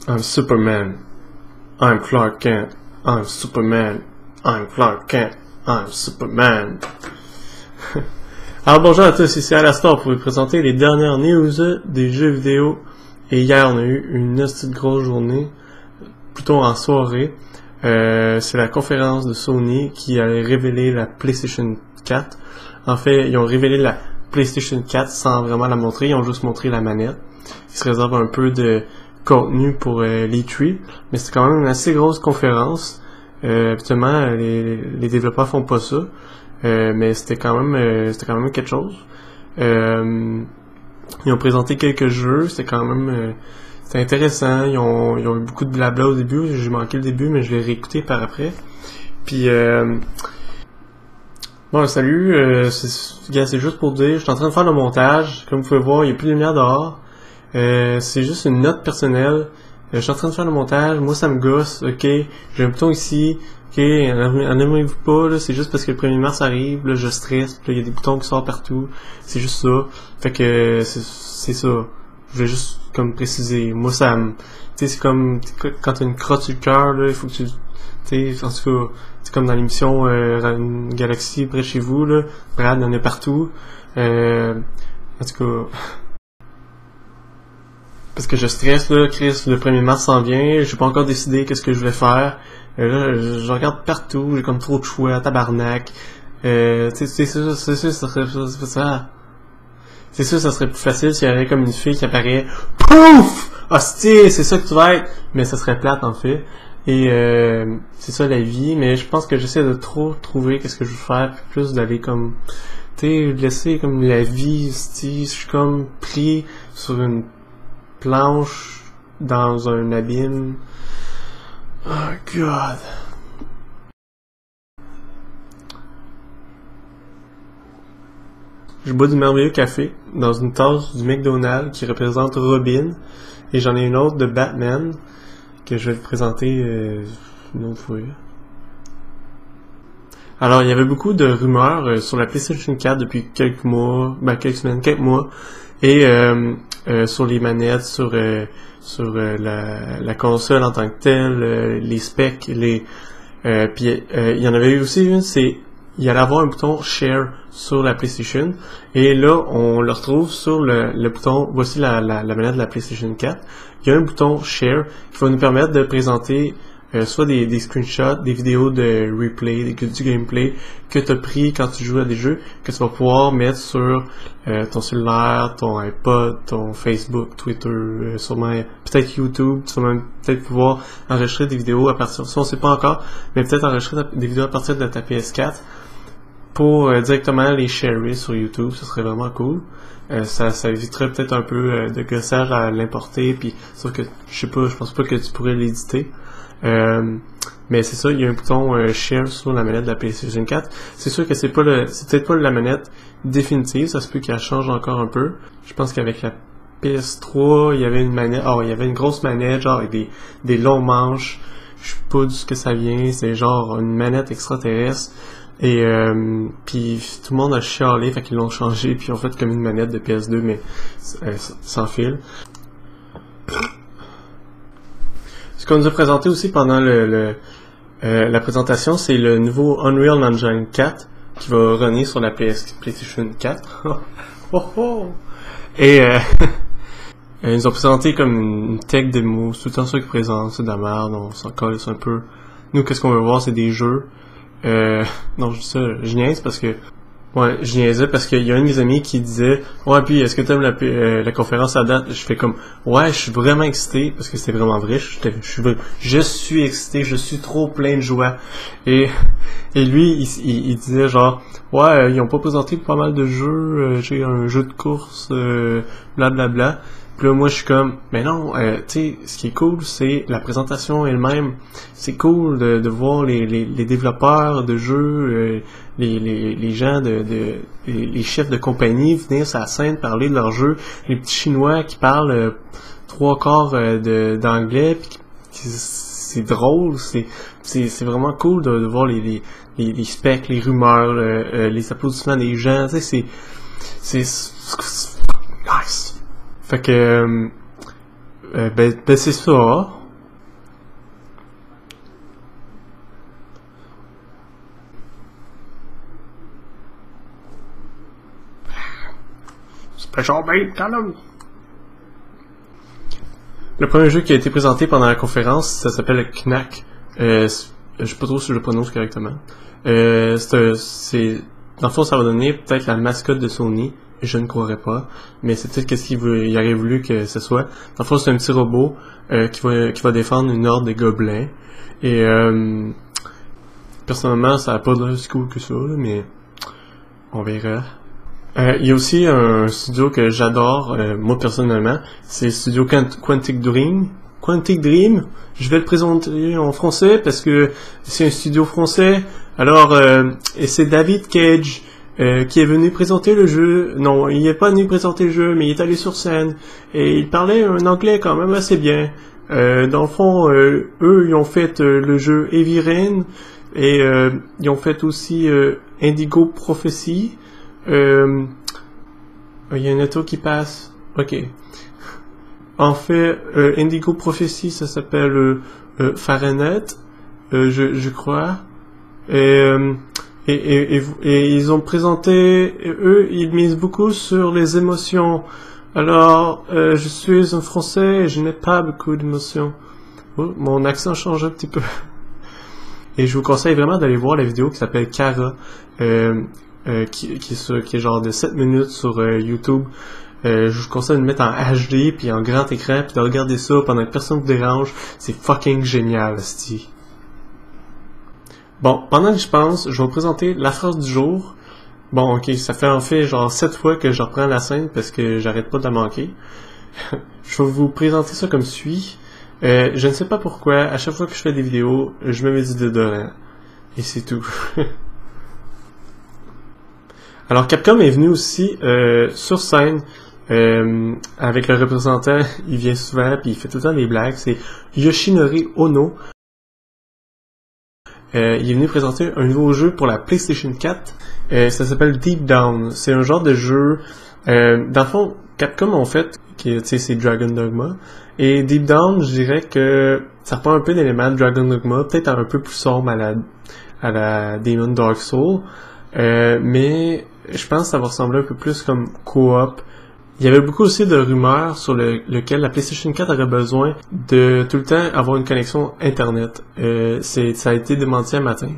I'm Superman. I'm Clark Kent. I'm Superman. I'm Clark Kent. I'm Superman. Alors bonjour à tous, ici Alastor pour vous présenter les dernières news des jeux vidéo. Et hier on a eu une petite grosse journée, plutôt en soirée. C'est la conférence de Sony qui a révélé la PlayStation 4. En fait, ils ont révélé la PlayStation 4 sans vraiment la montrer, ils ont juste montré la manette. Ils se réservent un peu de contenu pour l'E3, mais c'est quand même une assez grosse conférence. Habituellement, les développeurs font pas ça, mais c'était quand même quelque chose. Ils ont présenté quelques jeux, c'était quand même c'était intéressant. Ils ont eu beaucoup de blabla au début, j'ai manqué le début, mais je l'ai réécouté par après. Puis bon, salut, c'est juste pour dire, je suis en train de faire le montage. Comme vous pouvez voir, il n'y a plus de lumière dehors. C'est juste une note personnelle. Je suis en train de faire le montage, moi ça me gosse, ok, j'ai un bouton ici, ok, en aimez-vous pas, là, c'est juste parce que le 1er mars arrive, là, je stresse, puis là, il y a des boutons qui sortent partout, c'est juste ça. Fait que, c'est ça. Je voulais juste, comme, préciser. Moi, ça me, tu sais, c'est comme, quand t'as une crotte sur le cœur, là, il faut que tu sais, en tout cas, c'est comme dans l'émission, une galaxie près de chez vous, là, Brad, il y en a partout. En tout cas, parce que je stresse, là, Chris, le 1er mars s'en vient, j'ai pas encore décidé qu'est-ce que je vais faire. Là, je regarde partout, j'ai comme trop de choix, tabarnak. C'est sûr, ça serait plus facile s'il y avait comme une fille qui apparaît, pouf! Hostie, c'est ça que tu vas être! Mais ça serait plate, en fait. Et, c'est ça la vie, mais je pense que j'essaie de trop trouver qu'est-ce que je veux faire, puis plus d'aller comme, tu sais, laisser comme la vie, hostie, je suis comme pris sur une planche dans un abîme. Oh god. Je bois du merveilleux café dans une tasse du McDonald's qui représente Robin, et j'en ai une autre de Batman que je vais vous présenter une autre fois. Alors, il y avait beaucoup de rumeurs sur la PlayStation 4 depuis quelques mois, quelques semaines, quelques mois, et sur les manettes, sur la console en tant que telle, les specs, puis il y en avait eu aussi une, il y allait avoir un bouton Share sur la PlayStation, et là on le retrouve sur le bouton, voici la manette de la PlayStation 4, il y a un bouton Share qui va nous permettre de présenter soit des screenshots, des vidéos de replay, du gameplay que tu as pris quand tu joues à des jeux, que tu vas pouvoir mettre sur ton cellulaire, ton iPod, ton Facebook, Twitter, sûrement peut-être YouTube. Tu vas même peut-être pouvoir enregistrer des vidéos à partir de ça, on sait pas encore, mais peut-être enregistrer des vidéos à partir de ta PS4 pour directement les sharer sur YouTube. Ce serait vraiment cool. Ça éviterait peut-être un peu de gossage à l'importer, puis sauf que je pense pas que tu pourrais l'éditer. Mais c'est ça, il y a un bouton share sur la manette de la PlayStation 4. C'est sûr que c'est peut-être pas la manette définitive, ça se peut qu'elle change encore un peu. Je pense qu'avec la PS3, il y avait une manette, il y avait une grosse manette, genre avec des longs manches. Je sais pas d'où que ça vient, c'est genre une manette extraterrestre. Et puis tout le monde a chialé, fait qu'ils l'ont changé, puis ils ont fait comme une manette de PS2, mais sans fil. Ce qu'on nous a présenté aussi pendant la présentation, c'est le nouveau Unreal Engine 4 qui va runner sur la PlayStation 4. Et ils nous ont présenté comme une tech démo, c'est tout le temps ça qu'ils présentent, c'est de la merde, on s'en colle un peu. Nous, qu'est-ce qu'on veut voir, c'est des jeux. Non, je dis ça, je niaise parce que je niaisais parce qu'il y a un de mes amis qui disait puis est-ce que t'aimes la conférence à date? Je fais comme je suis vraiment excité parce que c'est vraiment vrai, je suis excité, je suis trop plein de joie. Et lui il disait genre ils ont pas présenté pas mal de jeux, j'ai un jeu de course, blablabla. Puis là, moi, je suis comme, mais non, tu sais, ce qui est cool, c'est la présentation elle-même. C'est cool de voir les développeurs de jeux, les gens les chefs de compagnie venir sur la scène parler de leur jeu. Les petits Chinois qui parlent 3/4 d'anglais, puis c'est drôle, c'est vraiment cool de voir les specs, les rumeurs, les applaudissements des gens. Tu sais, c'est nice. Fait que c'est ça. quand même. Le premier jeu qui a été présenté pendant la conférence, ça s'appelle Knack. Je sais pas trop si je le prononce correctement. Dans le fond, ça va donner peut-être la mascotte de Sony. Je ne croirais pas, mais c'est peut-être qu'est-ce qu'il aurait voulu que ce soit. Dans le fond, c'est un petit robot qui va défendre une horde de gobelins. Et personnellement, ça n'a pas l'air si cool que ça, mais on verra. Il y a aussi un studio que j'adore, moi personnellement, c'est le studio Quantic Dream. Quantic Dream, je vais le présenter en français parce que c'est un studio français. Alors, et c'est David Cage qui est venu présenter le jeu. Non, il n'est pas venu présenter le jeu, mais il est allé sur scène et il parlait un anglais quand même assez bien. Dans le fond, eux, ils ont fait le jeu Heavy Rain et ils ont fait aussi Indigo Prophecy. Il y a un auto qui passe. Ok. En fait, Indigo Prophecy, ça s'appelle Fahrenheit, je crois. Et ils ont présenté, eux, ils misent beaucoup sur les émotions. Alors, je suis un Français et je n'ai pas beaucoup d'émotions. Oh, mon accent change un petit peu. Et je vous conseille vraiment d'aller voir la vidéo qui s'appelle Kara, qui est genre de 7 minutes sur YouTube. Je vous conseille de le mettre en HD puis en grand écran puis de regarder ça pendant que personne vous dérange. C'est fucking génial, asti. Bon, pendant que je pense, je vais vous présenter la phrase du jour. Bon, ok, ça fait en fait genre 7 fois que je reprends la scène parce que j'arrête pas de la manquer. Je vais vous présenter ça comme suit. Je ne sais pas pourquoi, à chaque fois que je fais des vidéos, je mets mes déodorants. Et c'est tout. Alors Capcom est venu aussi sur scène avec le représentant. Il vient souvent puis il fait tout le temps des blagues. C'est Yoshinori Ono. Il est venu présenter un nouveau jeu pour la PlayStation 4. Ça s'appelle Deep Down. C'est un genre de jeu. Dans le fond, Capcom en fait, c'est Dragon Dogma. Et Deep Down, je dirais que ça reprend un peu d'éléments de Dragon Dogma, peut-être un peu plus sombre à la Demon Dark Soul. Mais je pense que ça va ressembler un peu plus comme co-op. Il y avait beaucoup aussi de rumeurs sur lequel la PlayStation 4 aurait besoin de tout le temps avoir une connexion Internet. Ça a été démenti un matin.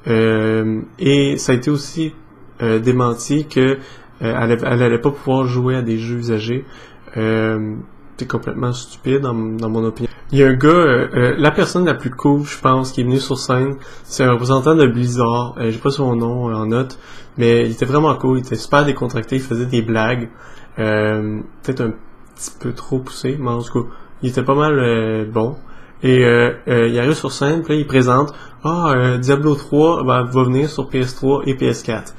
Et ça a été aussi démenti que elle allait pas pouvoir jouer à des jeux usagés. C'est complètement stupide dans mon opinion. Il y a un gars, la personne la plus cool, je pense, qui est venu sur scène, c'est un représentant de Blizzard. J'ai pas son nom en note, mais il était vraiment cool, il était super décontracté, il faisait des blagues. Peut-être un petit peu trop poussé, mais en tout cas, il était pas mal bon. Et il arrive sur scène, puis là, il présente Diablo 3 va venir sur PS3 et PS4.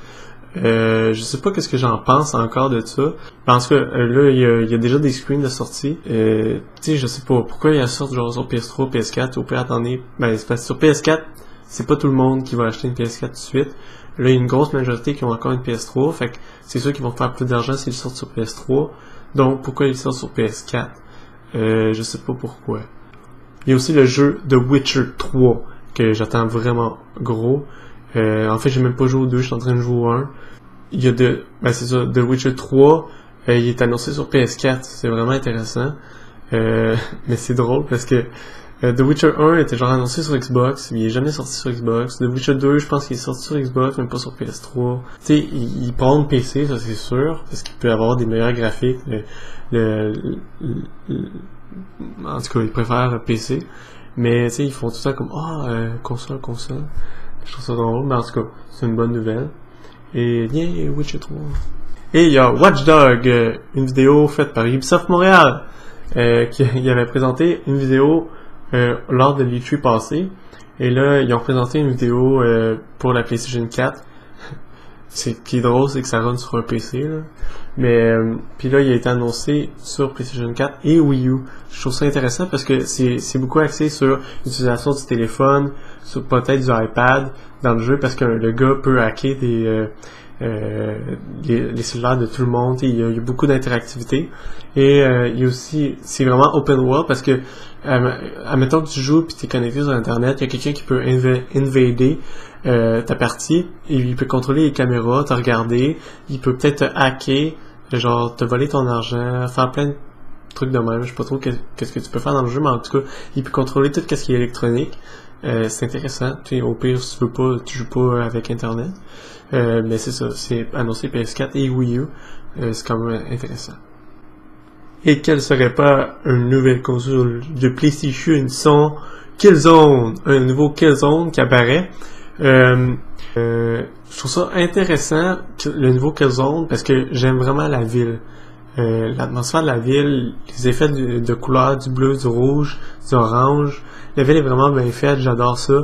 Je sais pas qu'est-ce que j'en pense encore de ça. Parce que là, il y a déjà des screens de sortie. Tu sais, je sais pas pourquoi il y a sorti genre sur PS3, PS4, au pire attendez. Ben, c'est parce que sur PS4, c'est pas tout le monde qui va acheter une PS4 tout de suite. Là, il y a une grosse majorité qui ont encore une PS3, fait que c'est sûr qu'ils vont faire plus d'argent s'ils sortent sur PS3. Donc, pourquoi ils sortent sur PS4? Je sais pas pourquoi. Il y a aussi le jeu The Witcher 3, que j'attends vraiment gros. En fait, j'ai même pas joué au 2, je suis en train de jouer au 1. Il y a c'est ça, The Witcher 3, il est annoncé sur PS4, c'est vraiment intéressant. Mais c'est drôle parce que The Witcher 1 était genre annoncé sur Xbox, il est jamais sorti sur Xbox. The Witcher 2, je pense qu'il est sorti sur Xbox, même pas sur PS3. Tu sais, il prend PC, ça c'est sûr, parce qu'il peut avoir des meilleurs graphiques. En tout cas, il préfère PC. Mais tu sais, ils font tout ça comme console. Je trouve ça drôle, mais en tout cas, c'est une bonne nouvelle. Et yeah, Witcher 3. Et il y a Watch Dogs, une vidéo faite par Ubisoft Montréal, qui avait présenté une vidéo lors de l'E3 passé. Et là, ils ont présenté une vidéo pour la PlayStation 4. Ce qui est drôle, c'est que ça run sur un PC, là. Mais, puis là, il a été annoncé sur PlayStation 4 et Wii U. Je trouve ça intéressant parce que c'est beaucoup axé sur l'utilisation du téléphone, sur peut-être du iPad dans le jeu, parce que le gars peut hacker les cellulaires de tout le monde. Il y a beaucoup d'interactivité. Et il y a aussi, c'est vraiment open world parce que admettons que tu joues puis tu es connecté sur Internet, il y a quelqu'un qui peut invader ta partie et il peut contrôler les caméras, te regarder, il peut peut-être te hacker genre te voler ton argent, faire plein de trucs de même. Je sais pas trop qu'est-ce que tu peux faire dans le jeu, mais en tout cas, il peut contrôler tout ce qui est électronique. C'est intéressant. Tu sais, au pire, si tu veux pas, tu joues pas avec Internet. Mais c'est ça, c'est annoncé PS4 et Wii U. C'est quand même intéressant. Et quelle serait pas une nouvelle console de PlayStation sans Killzone, un nouveau Killzone qui apparaît. Je trouve ça intéressant le nouveau Killzone parce que j'aime vraiment la ville. L'atmosphère de la ville, les effets de couleurs, du bleu, du rouge, du orange. La ville est vraiment bien faite, j'adore ça.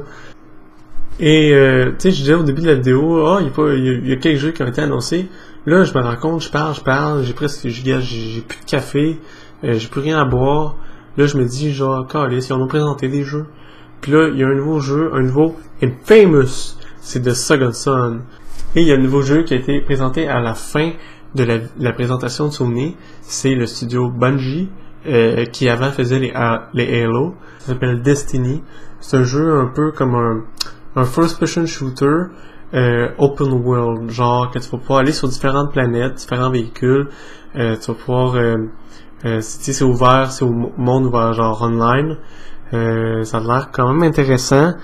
Et tu sais, je disais au début de la vidéo, il y a quelques jeux qui ont été annoncés. Là, je me rends compte, je parle, j'ai plus de café, j'ai plus rien à boire. Là, je me dis, genre, calisse, ils ont présenté des jeux. Puis là, il y a un nouveau jeu, un nouveau Infamous, c'est de Second Son. Et il y a un nouveau jeu qui a été présenté à la fin de la présentation de Sony. C'est le studio Bungie, qui avant faisait les Halo. Ça s'appelle Destiny. C'est un jeu un peu comme un first-person shooter open world, genre que tu vas pouvoir aller sur différentes planètes, différents véhicules, tu vas pouvoir c'est ouvert, c'est au monde ouvert, genre online. Ça a l'air quand même intéressant.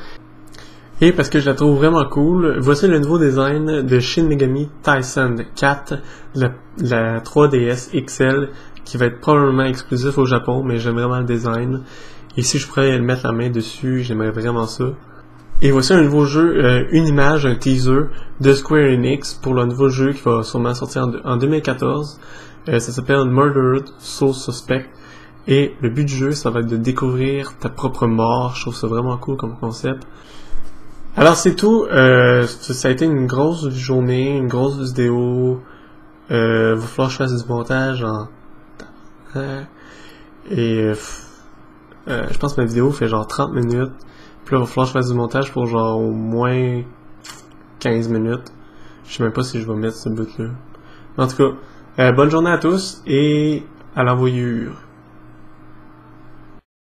Et parce que je la trouve vraiment cool, voici le nouveau design de Shin Megami Tensei 4, la 3DS XL, qui va être probablement exclusif au Japon, mais j'aime vraiment le design. Et si je pourrais mettre la main dessus, j'aimerais vraiment ça. Et voici un nouveau jeu, une image, un teaser de Square Enix pour le nouveau jeu qui va sûrement sortir en 2014. Ça s'appelle Murdered Soul Suspect. Et le but du jeu, ça va être de découvrir ta propre mort. Je trouve ça vraiment cool comme concept. Alors c'est tout. Ça a été une grosse journée, une grosse vidéo. Va falloir que je fasse du montage et je pense que ma vidéo fait genre 30 minutes. Puis là, il va falloir que je fasse du montage pour genre au moins 15 minutes. Je sais même pas si je vais mettre ce bout-là. En tout cas, bonne journée à tous et à la voyure.